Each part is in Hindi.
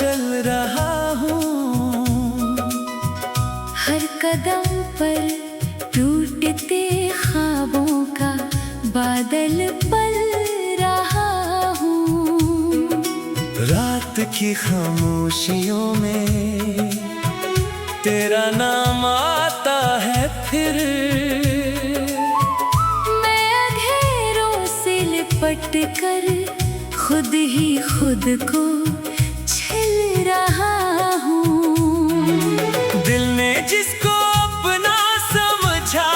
चल रहा हूँ। हर कदम पर टूटते ख्वाबों का बादल पल रहा हूँ। रात की खामोशियों में तेरा नाम आता है फिर। मैं अंधेरों से लिपट कर खुद ही खुद को छिल रहा हूँ। दिल ने जिसको अपना समझा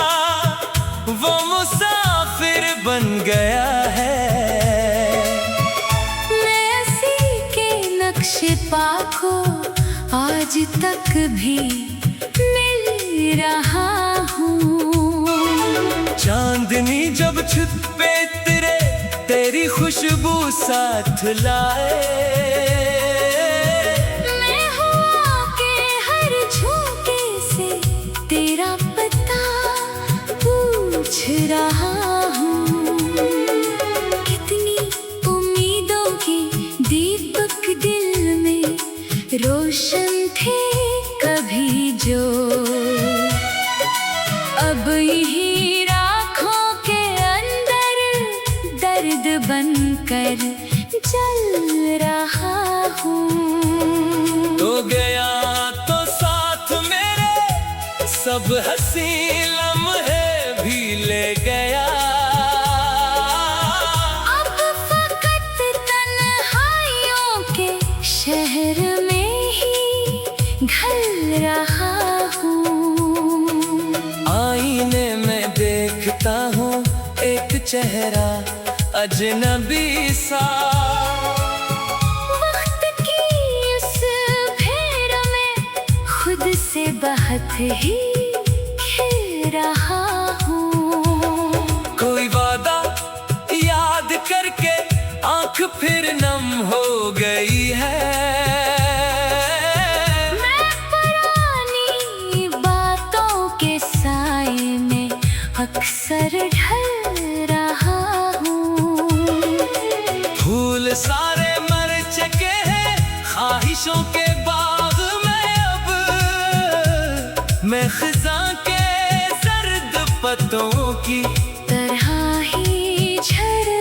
वो मुसाफिर बन गया है। मैं इसी के नक्शे पा को आज तक भी मिल रहा हूँ। चांदनी जब छुपे तेरी खुशबू साथ लाए। मैं हवा के हर झोंके से तेरा पता पूछ रहा हूँ। कितनी उम्मीदों के दीपक दिल में रोशन थे कभी जो, अब यही राखों के अंदर दर्द बनकर जल रहा हूँ। तो गया तो साथ मेरे सब हंसी लम्हे भी ले गया। अब फकत तन्हाइयों के शहर में ही ढल रहा हूँ। आईने में देखता हूँ एक चेहरा अजनबी सा। वक्त की उस फेर में खुद से बहुत ही खेल रहा हूँ। कोई वादा याद करके आंख फिर नम हो गई है। मैं पुरानी बातों के साए में अक्सर ढल रहा हूँ। फूल सारे मर चुके हैं ख्वाहिशों के बाग में। अब मैं खिज़ां के सर्द पत्तों की तरह ही झड़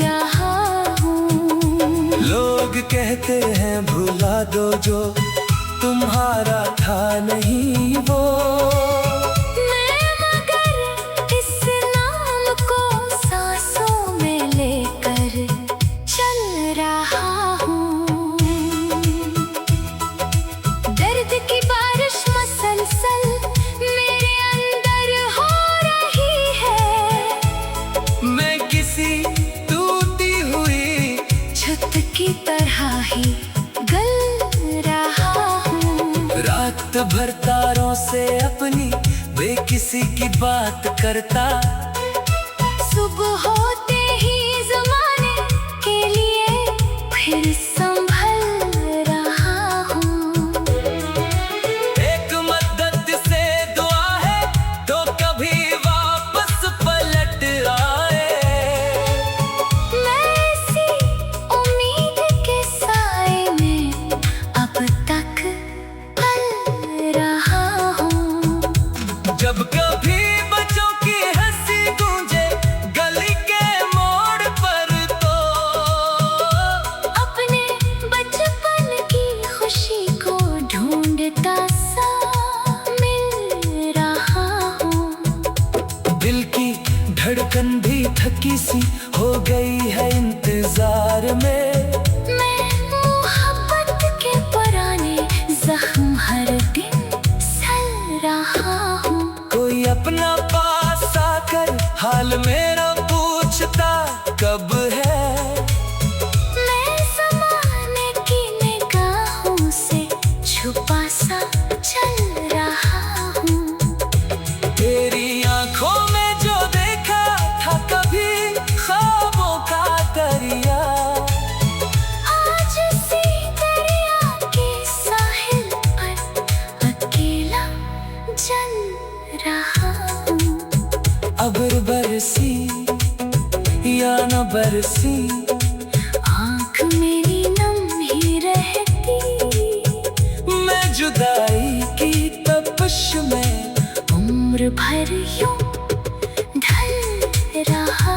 रहा हूँ। लोग कहते हैं भुला दो जो तुम्हारा था नहीं वो। मैं मगर इस नाम को सांसों में लेकर चल रहा हूँ। दर्द की बारिश मसलसल मेरे अंदर हो रही है। मैं किसी टूटी हुई छत की तरह ही गल रहा हूँ। रात भर तारों से अपनी बेकिसी की बात करता। सुबह होते ही ज़माने के लिए फिर संभल रहा हूँ। एक मदद से दुआ है तो कभी वापस पलट आए। मैं इसी उम्मीद के साए में अब तक पल रहा हूँ। जब कभी बच्चों की हंसी गूंजे गली के मोड़ पर तो अपने बचपन की खुशी को ढूंढता सा मिल रहा हूँ। दिल की धड़कन भी थकी सी हो गई है इंतजार में। मैं मोहब्बत के पुराने जख्म हर दिन सह रहा हूँ। कोई अपना पास आकर हाल मेरा पूछता कब है। मैं ज़माने की निगाहों से छुपा सा चल रहा हूँ। तेरी आंखों में जो देखा था कभी ख्वाबों का दरिया। आज इसी दरिया के साहिल पर अकेला चल रहा हूँ। अबर बरसी या न बरसी आँख मेरी नम ही रहती भर यूं ढल रहा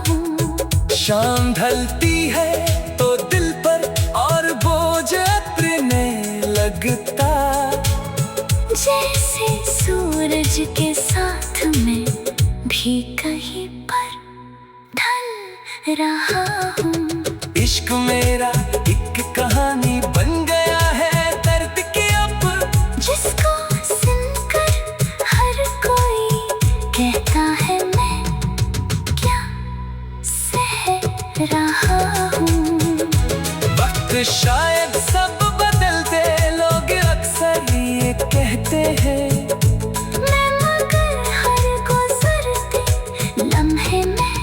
हूँ। शाम ढलती है तो दिल पर और बोझ उतरने लगता, जैसे सूरज के साथ मैं भी कहीं पर ढल रहा हूँ। इश्क मेरा एक कहानी बन गया है दर्द की अब, जिसको सुनकर हर कोई कहता है मैं क्या सह रहा हूँ। वक्त शायद सब बदल दे, लोग अक्सर ये कहते हैं, मैं मगर हर गुजरते लम्हे में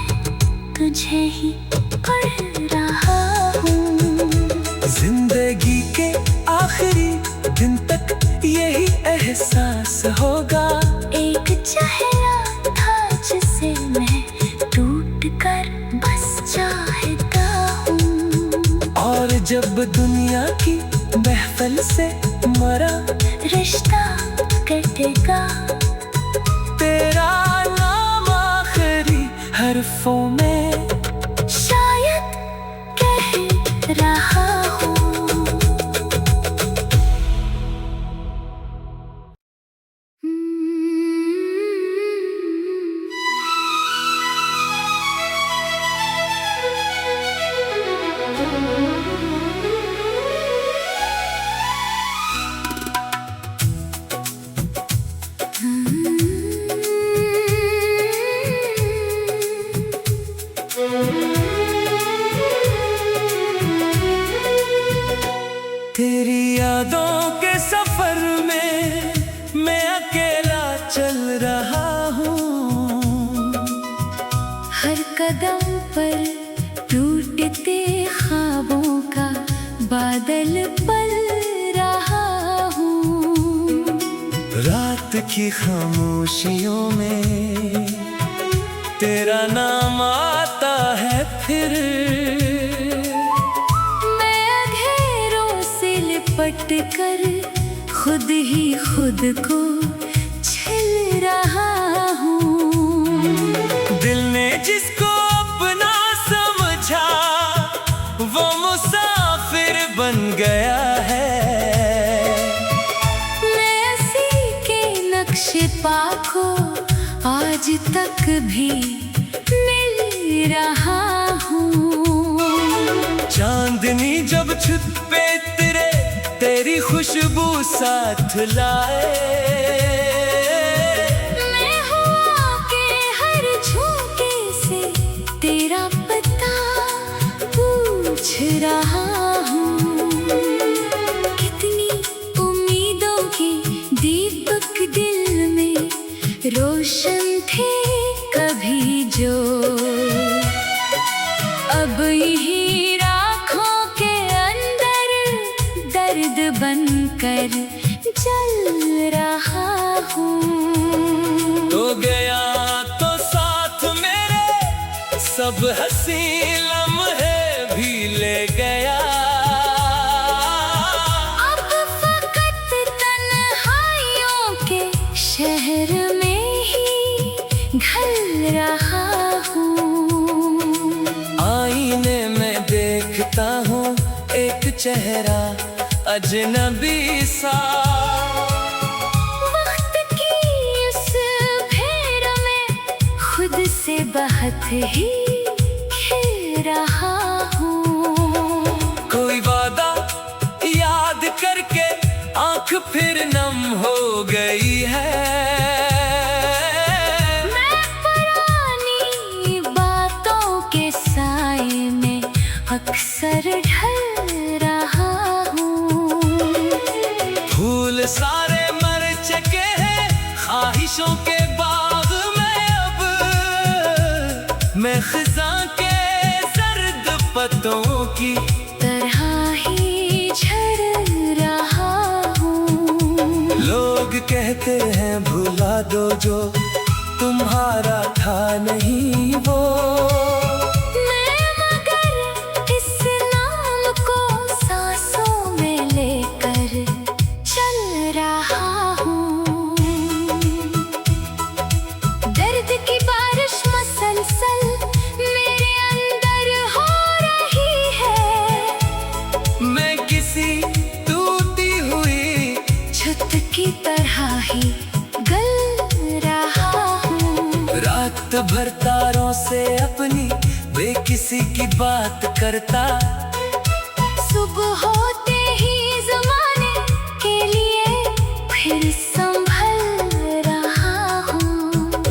तुझे ही पढ़ रहा हूँ। जिंदगी के आखिरी दिन तक यही एहसास होगा, एक चेहरा था जिसे मैं टूट कर बस चाहता हूँ। और जब दुनिया की महफिल से मरा रिश्ता कटेगा, तेरा नाम आखिरी हरफों में शायद कह रहा हूँ। तेरी यादों के सफर में मैं अकेला चल रहा हूँ। हर कदम पर टूटते ख्वाबों का बादल पल रहा हूँ। रात की खामोशियों में तेरा नाम आता है फिर, मैं अंधेरों से लिपट कर खुद ही खुद को छिल रहा हूँ। दिल ने जिसको अपना समझा वो मुसाफिर बन गया है। मैं इसी के नक्शे पा को आज तक भी मिल रहा हूँ। चांदनी जब छुपे तेरी खुशबू साथ लाए, मैं हवा के हर झोंके से तेरा पता पूछ रहा हूँ। कितनी उम्मीदों के दीपक दिल में रोशन थे कभी जो, अब यही राखों के अंदर दर्द बनकर जल रहा हूँ। तो गया तो साथ मेरे सब हंसी लम्हे भी ले गया, अब फकत तन्हाइयों के शहर में ही ढल रहा हूँ। आईने में देखता हूँ एक चेहरा अजनबी सा, वक्त की उस भेड़ में खुद से बहुत ही खेल रहा हूँ। कोई वादा याद करके आंख फिर नम हो गई है, मैं पुरानी बातों के साए में अक्सर ढल रहा हूँ। फूल सारे मर चुके हैं ख्वाहिशों के बाग में, अब मैं खिज़ां के सर्द पत्तों की तरह ही झड़ रहा हूँ। लोग कहते हैं भुला दो जो तुम्हारा था नहीं वो, मैं मगर इस नाम को सांसों में लेकर चल रहा हूँ। की तरह ही गल रहा हूँ। रात भर तारों से अपनी बेकिसी की बात करता, सुबह होते ही जमाने के लिए फिर संभल रहा हूँ।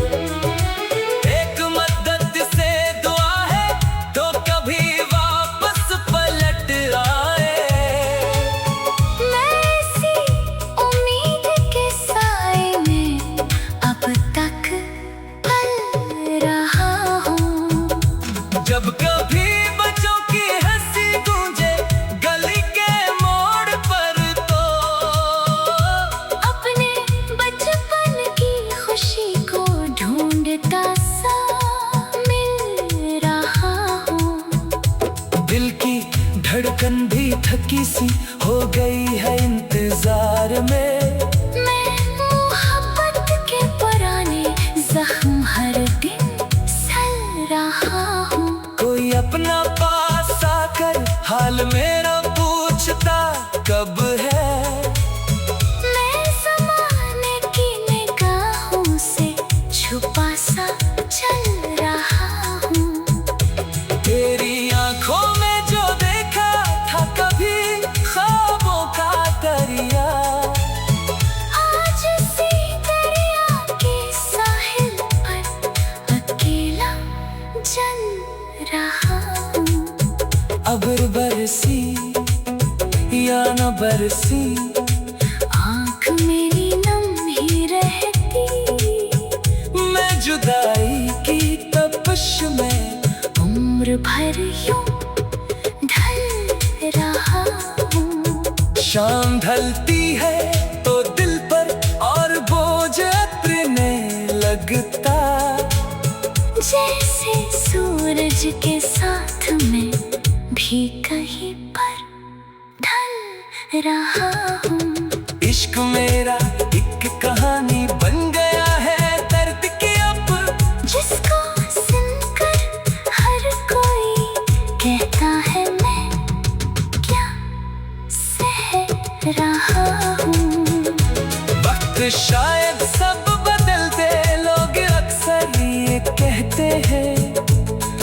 एक मदद से दुआ है तो कभी वापस पलट आए। मैं इसी उम्मीद के साए में अब तक पल रहा हूँ। जब कभी बच्चों की हंसी गूंजे गली के मोड़ पर, तो अपने बचपन की खुशी को ढूंढता सा मिल रहा हूँ। दिल की धड़कन भी थकी सी हो गई है इंतजार में। मैं मोहब्बत के पुराने जख्म हर दिन सल रहा हूँ। कोई अपना पास आकर हाल मेरा पूछता कब है। मैं ज़माने की निगाहों से छुपा सा चल रहा हूँ। तेरी आंखों में जो देखा था कभी ख्वाबों का दरिया, आज इसी दरिया के साहिल पर अकेला चल रहा हूँ। अबर बरसी या न बरसी, आँख मेरी नम ही रहती, मैं जुदाई की तपिश में उम्र भर यूं ढल रहा हूँ। शाम ढलती है तो दिल पर और बोझ उतरने लगता। जैसे सूरज के साथ में भी कहीं पर ढल रहा हूँ। इश्क मेरा एक कहानी बन गया है दर्द की अब, जिसको सुनकर हर कोई कहता है मैं क्या सह रहा हूँ। वक्त शायद सब बदल दे, लोग अक्सर ये कहते हैं।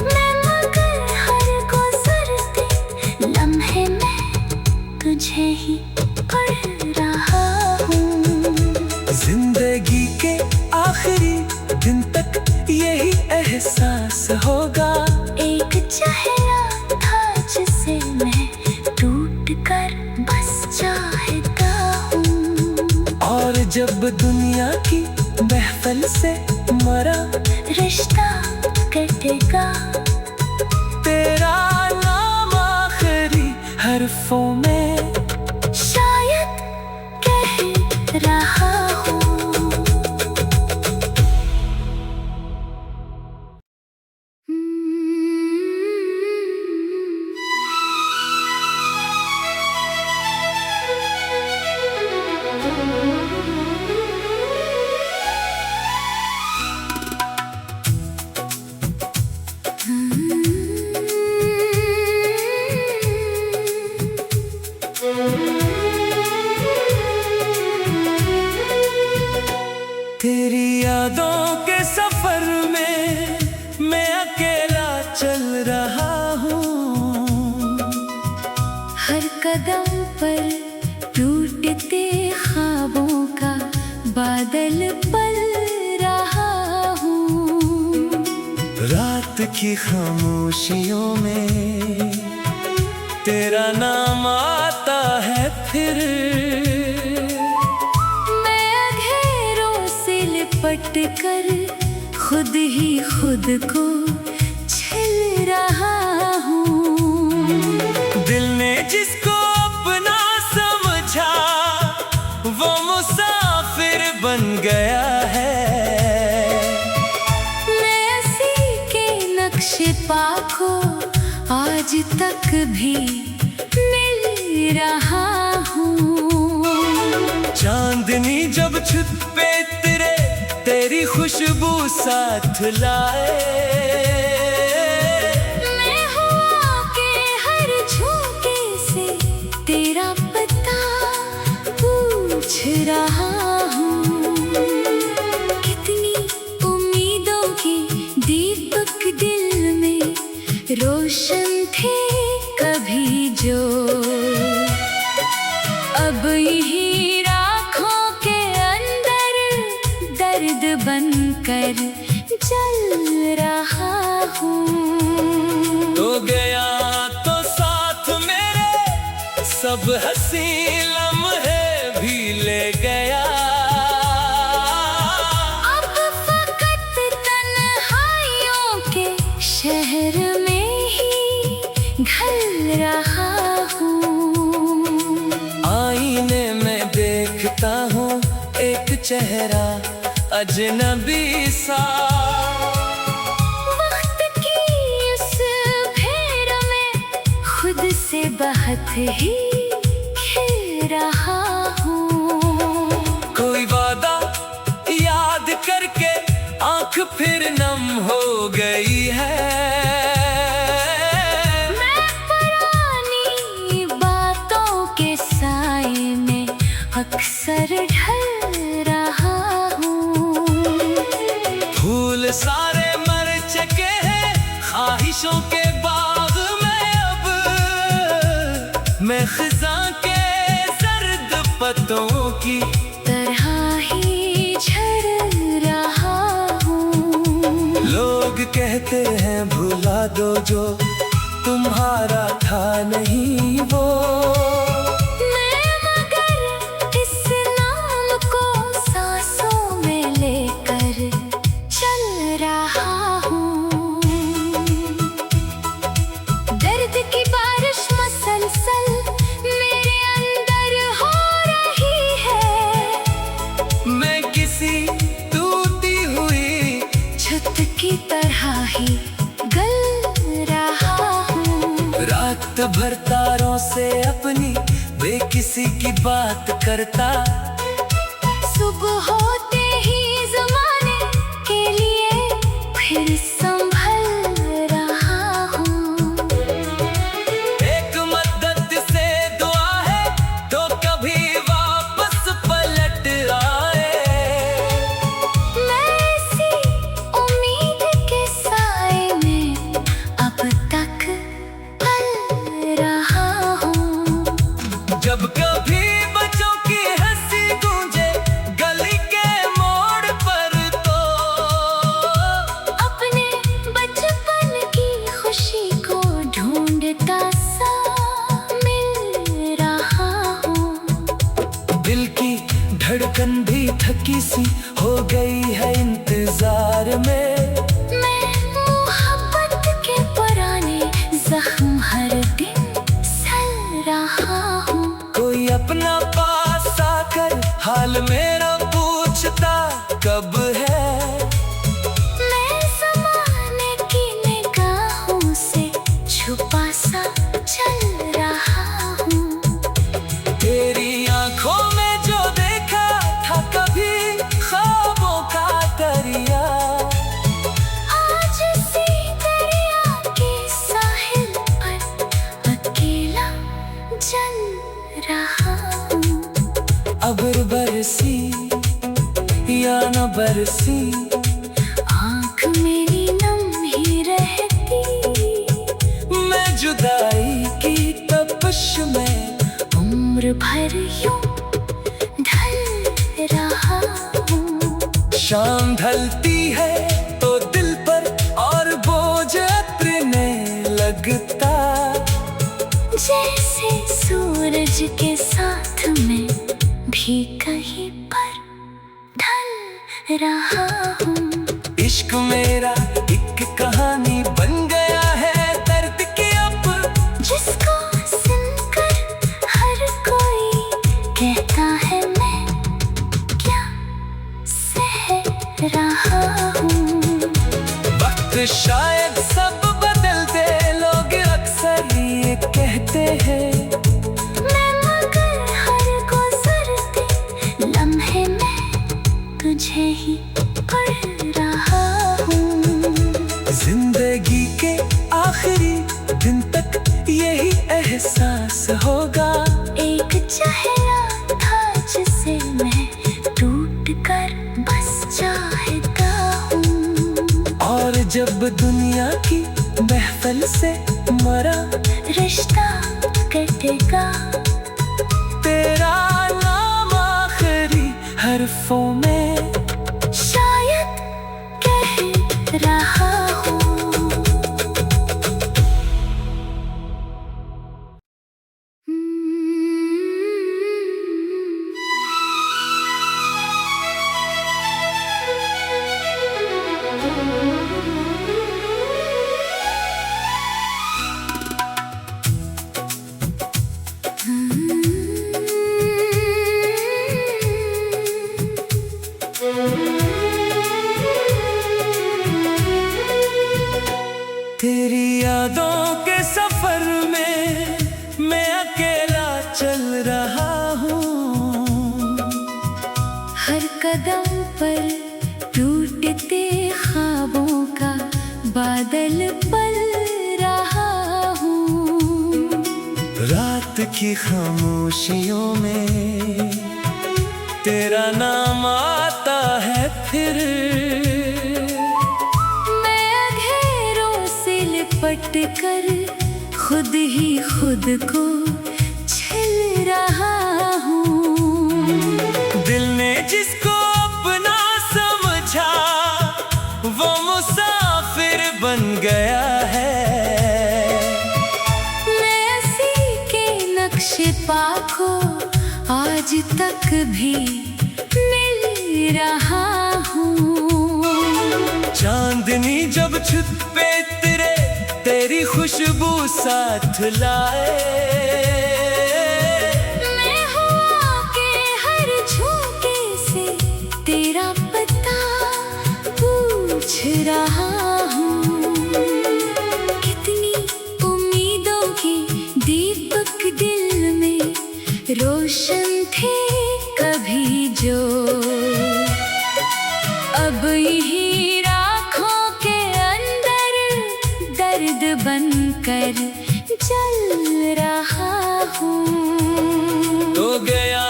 मैं मगर हर गुजरते लम्हे में तुझे ही पढ़ रहा हूँ। जिंदगी के आखिरी दिन तक यही एहसास होगा। एक चेहरा था जिसे मैं टूट कर बस चाहता हूँ। और जब दुनिया की महफिल से मरा रिश्ता कटेगा, तेरा नाम आखिरी हरफों में शायद कह रहा हूँ। तेरी यादों के सफर में मैं अकेला चल रहा हूँ। हर कदम पर टूटते ख्वाबों का बादल पल रहा हूँ। रात की खामोशियों में तेरा नाम आता है फिर, मैं अंधेरों से लिपट कर खुद ही खुद को छल रहा हूँ। दिल ने जिसको अपना समझा वो मुसाफिर बन गया है। मैं इसी के नक्शे पा को आज तक भी मिल रहा हूँ। चांदनी जब छुपे तेरी खुशबू साथ लाए, मैं हवा के हर झोंके से तेरा पता पूछ रहा रोशन थे कभी जो, अब यही राखों के अंदर दर्द बनकर जल रहा हूँ। तो गया तो साथ मेरे सब हंसी लम्हे भी ले गया। अब फकत तन्हाइयों के शहर में ही ढल रहा हूँ। आईने में देखता हूँ एक चेहरा अजनबी सा, वक्त की उस फेर में खुद से बहुत ही खेल रहा हूँ। कोई वादा याद करके आंख फिर नम हो गई है। मैं पुरानी बातों के साए में अक्सर ढल रहा हूँ। फूल सारे मर चुके हैं ख्वाहिशों के बाग में, अब मैं खिज़ां के सर्द पत्तों की तरह ही झड़ रहा हूँ। लोग कहते हैं भुला दो जो तुम्हारा था नहीं वो। मैं मगर इस नाम को सांसों में लेकर चल रहा हूँ। दर्द की बारिश मसलसल मेरे अंदर हो रही है। मैं किसी टूटी हुई छत की तरह ही गल रहा हूँ। रात भर तारों से अपनी बेकिसी की बात करता, सुबह होते ही ज़माने के लिए फिर संभल रहा हूँ। एक मदद से दुआ है तो कभी वापस पलट आए। मैं इसी उम्मीद के साए में अब तक पल रहा हूँ। जब कभी बच्चों की हंसी गूंजे गली के मोड़ पर, तो अपने बचपन की खुशी को ढूंढता सा मिल रहा हूँ। दिल की धड़कन भी थकी सी हो गई है इंतजार में। मैं मोहब्बत के पुराने जख्म हर दिन सह रहा हूँ। कोई अपना पास आकर हाल मेरा पूछता कब है। मैं ज़माने की निगाहों से छुपा सा चल रहा हूँ। तेरी आंखों में जो देखा था कभी ख्वाबों का दरिया, आज इसी दरिया के साहिल पर अकेला जल रहा हूँ। अब बरसी या न बरसी आँख मेरी नम ही रहती, मैं जुदाई की तपिश में उम्र भर यूं ढल रहा हूँ। शाम ढलती है तो दिल पर और बोझ उतरने लगता। जैसे सूरज के साथ में भी कहीं पर ढल रहा हूँ। इश्क मेरा एक कहानी बन गया है दर्द की, अब जिसको सुनकर हर कोई कहता है मैं क्या सह रहा हूँ। वक्त शायद सब बदल दे, लोग अक्सर ये कहते हैं। मैं मगर हर गुजरते लम्हे में तुझे ही पढ़ रहा हूँ। जिंदगी के आखिरी दिन तक यही एहसास होगा। एक चेहरा था जिसे मैं टूट कर बस चाहता हूँ। और जब दुनिया की महफिल मुश्किल से मरा रिश्ता कटेगा। तेरा नाम आखिरी हरफों में शायद कह रहा हूँ। तेरी यादों के सफर में मैं अकेला चल रहा हूँ। हर कदम पर टूटते ख्वाबों का बादल पल रहा हूँ। रात की खामोशियों में तेरा नाम आता है फिर। मैं अंधेरों से लिपट कर खुद ही खुद को छल रहा हूँ। दिल ने जिसको अपना समझा वो मुसाफिर बन गया है। मैं उसी के नक्शे पा को आज तक भी मिल रहा हूँ। चांदनी जब छुपे तेरी खुशबू साथ लाए। मैं हवा के हर झोंके से तेरा पता पूछ रहा हूँ। कितनी उम्मीदों के दीपक दिल में रोशन थे कभी जो, अब यही राखों के अंदर दर्द बनकर जल रहा हूँ। तो गया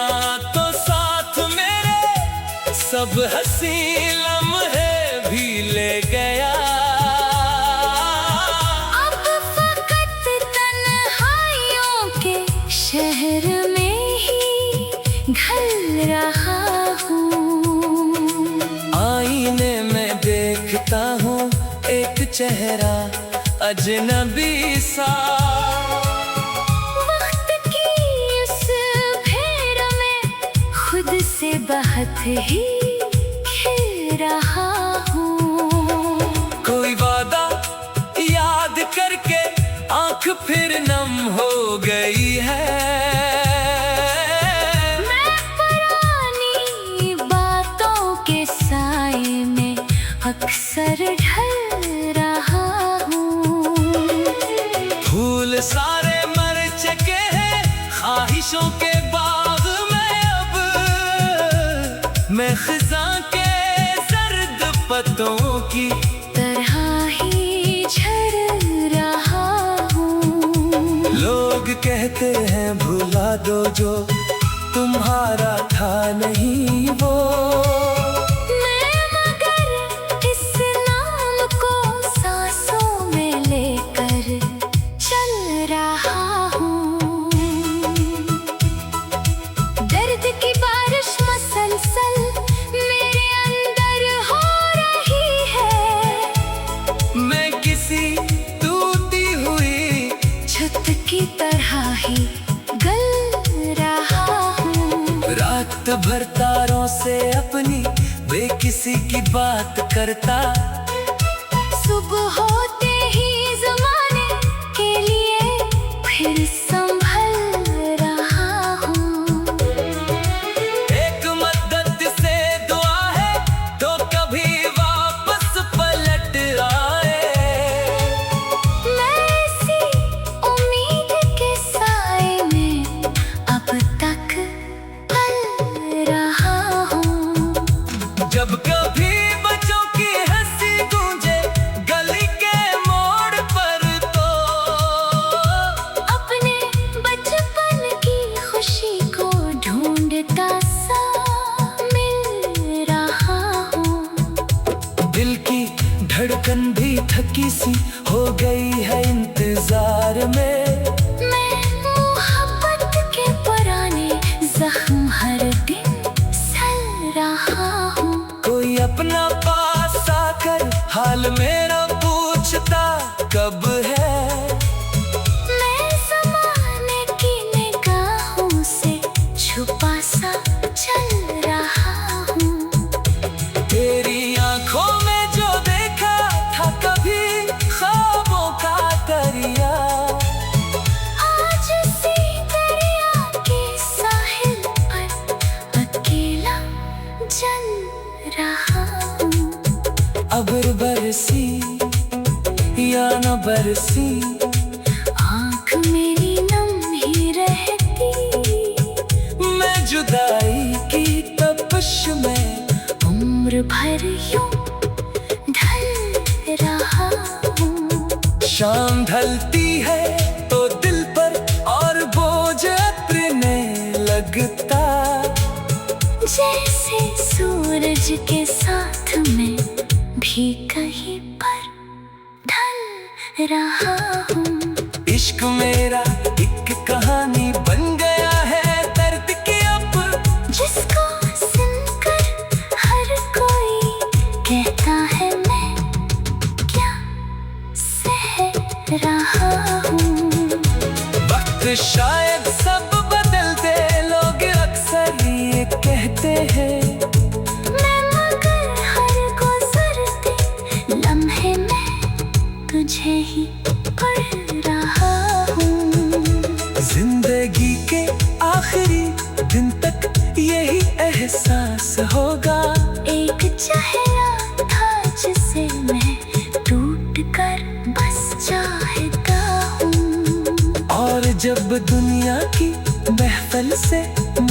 तो साथ मेरे सब हंसी लम्हे भी ले गया। अब फकत तन्हाइयों के शहर में ही ढल रहा हूँ। आईने में देखता हूँ एक चेहरा अजनबी सा। वक्त की उस भेड़ में खुद से बहुत ही खेल रहा हूँ। कोई वादा याद करके आंख फिर नम हो गई है। मैं पुरानी बातों के साए में अक्सर ढल रहा हूँ। फूल सारे मर चुके हैं ख्वाहिशों के बाग में। अब मैं खिज़ां के सर्द पत्तों की तरह ही झड़ रहा हूँ। लोग कहते हैं भुला दो जो तुम्हारा था नहीं वो। मैं मगर इस नाम को सांसों में लेकर चल रहा हूँ। दर्द की बारिश मसलसल मेरे अंदर हो रही है। मैं किसी टूटी हुई छत की तरह ही गल रहा हूँ। रात भर तारों से अपनी बेकिसी की बात करता। सुबह होते ही ज़माने के लिए फिर संभल रहा हूँ। एक मदद से दुआ है तो कभी वापस पलट आए। मैं इसी उम्मीद के साए में अब तक पल रहा हूँ। जब कभी बच्चों की हंसी गूंजे गली के हाल मेरा पूछता कब है। मैं ज़माने की निगाहों से छुपा सा चल रहा हूँ। तेरी आंखों में जो देखा था कभी ख्वाबों का दरिया, आज इसी दरिया के साहिल पर अकेला चल रहा हूँ। अब बरसी या न बरसी, आँख मेरी नम ही रहती। मैं जुदाई की तपिश में उम्र भर यूं ढल रहा हूँ। शाम ढलती है तो दिल पर और बोझ उतरने लगता। जैसे सूरज के साथ में भी कहीं पर ढल रहा हूँ। इश्क मेरा एक कहानी बन गया है दर्द की अब, जिसको सुनकर हर कोई कहता है मैं क्या सह रहा हूँ। वक्त शायद सब बदल दे, लोग अक्सर ये कहते हैं। मैं मगर हर गुजरते लम्हे में तुझे ही पढ़ रहा हूँ। जिंदगी के आखिरी दिन तक यही एहसास होगा। एक चेहरा था जिसे मैं टूट कर बस चाहता हूँ। और जब दुनिया की महफिल से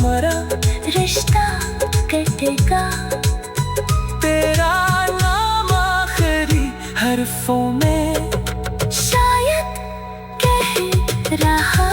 मरा रिश्ता कटेगा, तेरा नाम आखिरी हरफों में शायद कह रहा